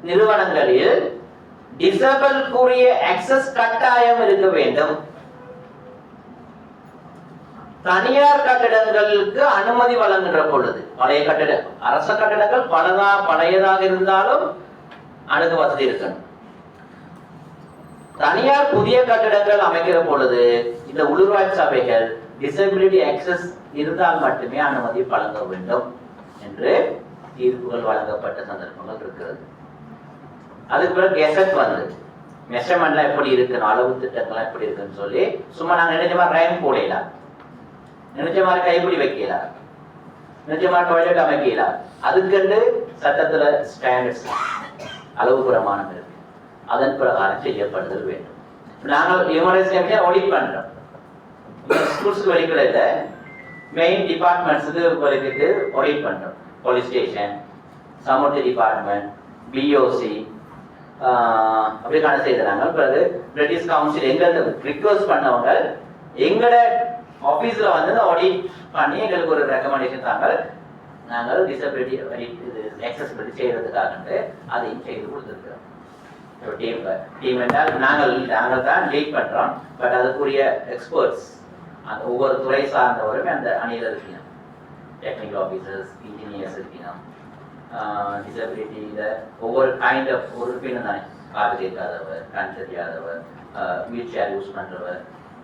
நிறுவனங்களில் டிசபிள்குரிய ஆக்சஸ் கட்டாயம் இருக்க வேண்டும். தனியார் கட்டிடங்களுக்கு அனுமதி வழங்குகிற பொழுது பழைய கட்டிட அரச கட்டிடங்கள் பழையதாக இருந்தாலும் அணுகு வசதி இருக்கணும். தனியார் புதிய கட்டிடங்கள் அமைக்கிற பொழுது இந்த உள்ளூராட்சி சபைகள் டிசபிலிட்டி ஆக்சஸ் இருந்தால் மட்டுமே அனுமதி வழங்க வேண்டும் என்று தீர்ப்புகள் வழங்கப்பட்ட சந்தர்ப்பங்கள் இருக்கிறது. அதுக்கு பிறகு கெசட் வந்து மெஷர்மெண்ட்லாம் எப்படி இருக்கணும், அளவு திட்டங்கள்லாம் எப்படி இருக்குன்னு சொல்லி சும்மா நாங்கள் நினைச்ச மாதிரி ரைம் போடலாம், நினைச்ச மாதிரி கைப்பிடி வைக்கலாம், நினைச்ச மாதிரி டாய்லெட் அமைக்கலாம். அதுக்கு சட்டத்துல ஸ்டாண்டர்ட்ஸ் அளவு பிரமாணம் இருக்கு. அதன் பிரகாரம் செய்யப்படுதல் வேண்டும். நாங்கள் யூனிவர்சிட்டி ஆடிட் பண்றோம். ஸ்கூல்ஸ்க்கு வெளிக்கடையில மெயின் டிபார்ட்மெண்ட்ஸுக்கு வெளிக்கிட்டு ஆடிட் பண்றோம். Police station, Samurdhi department, POC அப்படிக்கான செய்தாங்க. பிறகு பிரிட்டிஷ் கவுன்சில் எங்களுக்கு ரிக்வெஸ்ட் பண்ணவங்க எங்களோட ஆபீஸ்ல வந்து ஆடிட் பண்ணி எங்களுக்கு ஒரு ரெக்கமெண்டேஷன் தாங்க. நாங்கள் டிசபிலிட்டி ஆக்சசிபிலிட்டி செய்யறதுக்காக அதையும் செய்து கொடுத்துருக்கிறோம். டீம் என்றால் நாங்கள் தான் லீட் பண்றோம். பட் அதுக்குரிய எக்ஸ்பர்ட்ஸ் அந்த ஒவ்வொரு துறை சார்ந்தவருமே அந்த அணியில் இருக்கணும். டெக்னிக்கல் ஆஃபீஸர்ஸ், இன்ஜினியர்ஸ் இருக்கணும். டிசபிலிட்டியில் ஒவ்வொரு கைண்ட் ஆஃப் உறுப்பினர் தானே, காது கேட்காதவர், கண் தெரியாதவர், வீல் சேர் யூஸ் பண்றவர்,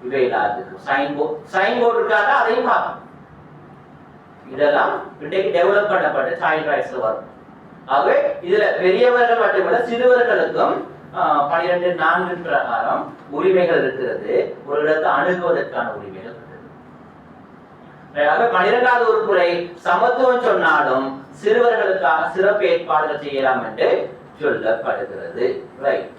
இவை இல்லாதது சைன் போர்டு இருக்காங்க, அதையும் பார்க்கணும். இதெல்லாம் இன்றைக்கு டெவலப் பண்ணப்பட்ட சைல்ட் ரைட்ஸ்ல வரும். ஆகவே இதுல பெரியவர்கள் மட்டுமல்ல சிறுவர்களுக்கும் 12(4) பிரகாரம் உரிமைகள் இருக்கிறது. ஒரு இடத்தை அணுகுவதற்கான உரிமைகள் இருக்கிறது. 12வது உறுப்புரை சமத்துவம் சொன்னாலும் சிறுவர்களுக்காக சிறப்பு ஏற்பாடுகள் செய்யலாம் என்று சொல்லப்படுகிறது. ரைட்.